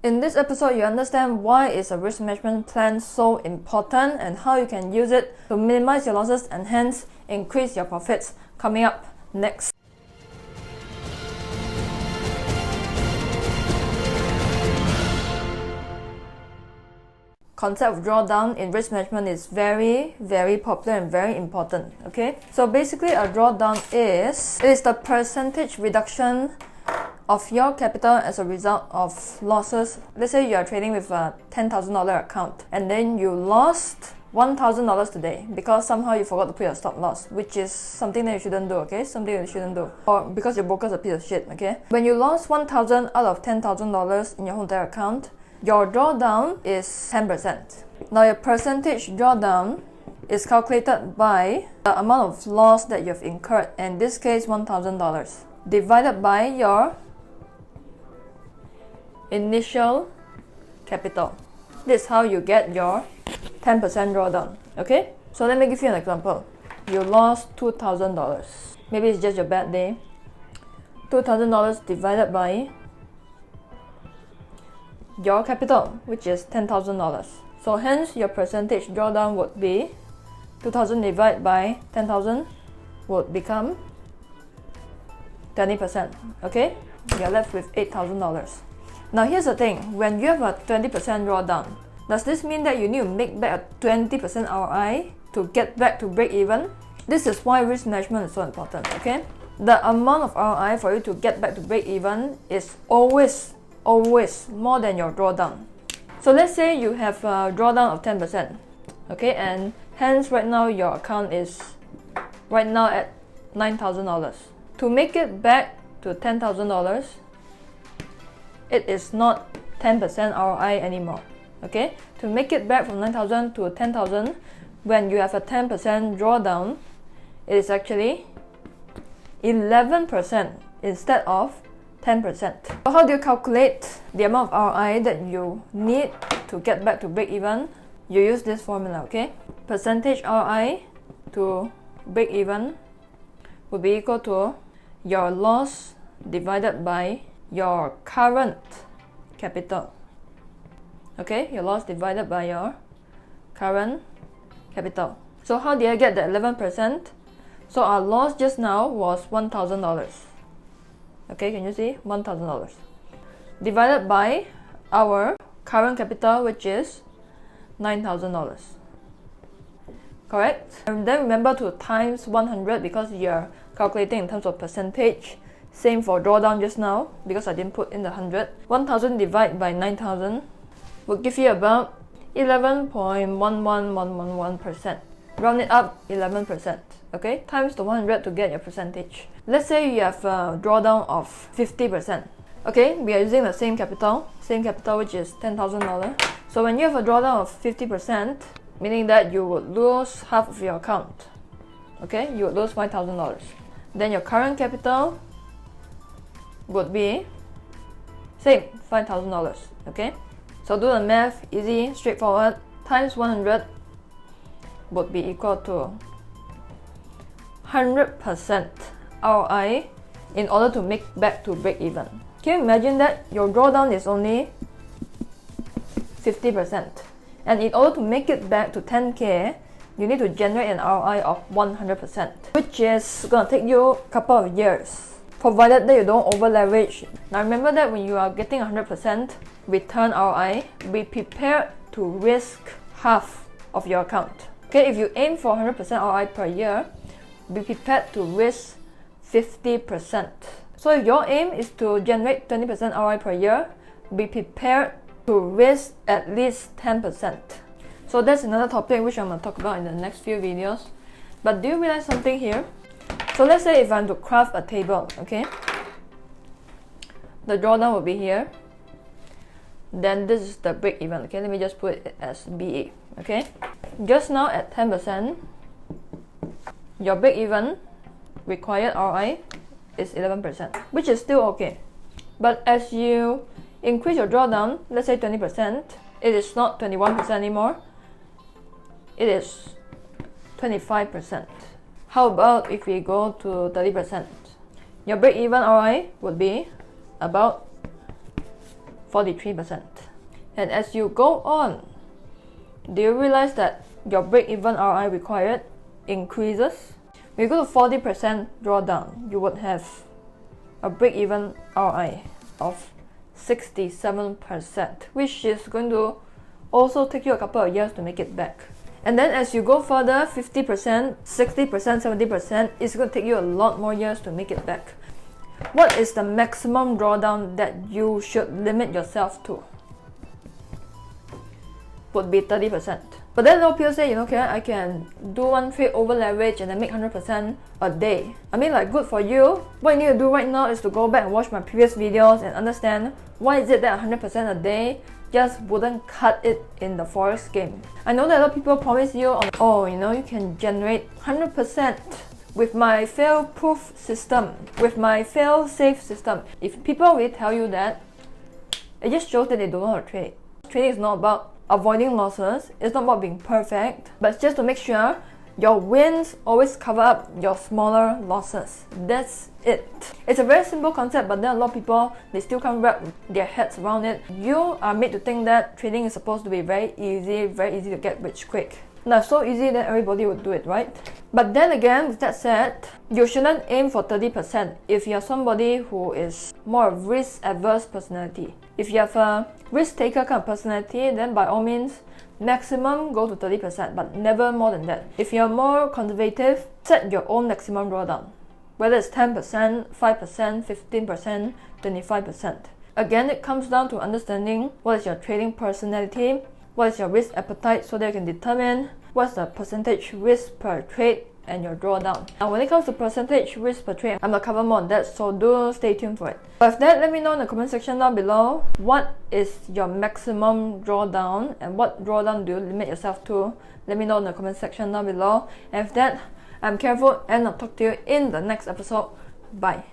In this episode, you understand why is a risk management plan so important and how you can use it to minimize your losses and hence increase your profits. Coming up next. Concept of drawdown in risk management is very popular and very important. Okay, so basically a drawdown is the percentage reduction of your capital as a result of losses. Let's say you are trading with a $10,000 account and then you lost $1,000 today because somehow you forgot to put your stop loss, which is something that you shouldn't do, okay? Something you shouldn't do. Or because your broker's a piece of shit, okay? When you lost $1,000 out of $10,000 in your whole entire account, your drawdown is 10%. Now your percentage drawdown is calculated by the amount of loss that you've incurred, in this case $1,000, divided by your initial capital. This is how you get your 10% drawdown. Okay, so let me give you an example. You lost $2,000. Maybe it's just your bad day. $2,000 divided by your capital, which is $10,000. So hence your percentage drawdown would be 2,000 divided by 10,000 would become 20%. Okay, you're left with $8,000. Now here's the thing, when you have a 20% drawdown, does this mean that you need to make back a 20% ROI to get back to break even? This is why risk management is so important, okay? The amount of ROI for you to get back to break even is always more than your drawdown. So let's say you have a drawdown of 10%, okay? And hence right now your account is right now at $9,000. To make it back to $10,000, it is not 10% ROI anymore. Okay, to make it back from 9,000 to 10,000, when you have a 10% drawdown, it is actually 11% instead of 10%. So how do you calculate the amount of ROI that you need to get back to break even? You use this formula, okay? Percentage ROI to break even would be equal to your loss divided by your current capital. Okay, your loss divided by your current capital. So how did I get the 11%? So our loss just now was $1,000. Okay, can you see? $1,000 divided by our current capital, which is $9,000. Correct? And then remember to times 100 because you're calculating in terms of percentage. Same for drawdown just now because I didn't put in the 100. 1,000 divided by 9,000 will give you about 11.11111%. Round it up 11%. Okay, times the 100 to get your percentage. Let's say you have a drawdown of 50%. Okay, we are using the same capital which is $10,000. So when you have a drawdown of 50%, meaning that you would lose half of your account. Okay, you would lose $5,000. Then your current capital would be same, $5,000. Okay, so do the math, easy, straightforward. Times 100 would be equal to 100% ROI in order to make back to break even. Can you imagine that your drawdown is only 50%, and in order to make it back to 10k, you need to generate an ROI of 100%, which is gonna take you a couple of years, provided that you don't over leverage. Now remember that when you are getting 100% return ROI, be prepared to risk half of your account. Okay, if you aim for 100% ROI per year, be prepared to risk 50%. So if your aim is to generate 20% ROI per year, be prepared to risk at least 10%. So that's another topic which I'm going to talk about in the next few videos. But do you realize something here? So let's say if I'm to craft a table, okay? The drawdown will be here. Then this is the break even, okay? Let me just put it as BA, okay? Just now at 10%, your break even required ROI is 11%, which is still okay. But as you increase your drawdown, let's say 20%, it is not 21% anymore, it is 25%. How about if we go to 30%? Your break-even ROI would be about 43%. And as you go on, do you realize that your break-even ROI required increases? When you go to 40% drawdown, you would have a break-even ROI of 67%, which is going to also take you a couple of years to make it back. And then as you go further, 50%, 60%, 70%, it's going to take you a lot more years to make it back. What is the maximum drawdown that you should limit yourself to? Would be 30%. But then a lot of people say, okay, I can do one trade over leverage and then make 100% a day. I mean, like, good for you. What you need to do right now is to go back and watch my previous videos and understand why is it that 100% a day just wouldn't cut it in the Forex game. I know that a lot of people promise you, you can generate 100% with my fail-proof system, with my fail-safe system. If people will tell you that, it just shows that they don't know how to trade. Trading is not about avoiding losses, it's not about being perfect, but it's just to make sure your wins always cover up your smaller losses. That's it. It's a very simple concept, but then a lot of people, they still can't wrap their heads around it. You are made to think that trading is supposed to be very easy to get rich quick. Now, so easy that everybody would do it, right? But then again, with that said, you shouldn't aim for 30% if you're somebody who is more of risk-averse personality. If you have a risk-taker kind of personality, then by all means, maximum go to 30%, but never more than that. If you're more conservative, set your own maximum drawdown. Whether it's 10%, 5%, 15%, 25%. Again, it comes down to understanding what is your trading personality, what is your risk appetite, so that you can determine what's the percentage risk per trade and your drawdown. Now, when it comes to percentage risk per trade, I'm going to cover more on that, so do stay tuned for it. But with that, let me know in the comment section down below what is your maximum drawdown and what drawdown do you limit yourself to. Let me know in the comment section down below. And with that, I'm Careful and I'll talk to you in the next episode. Bye.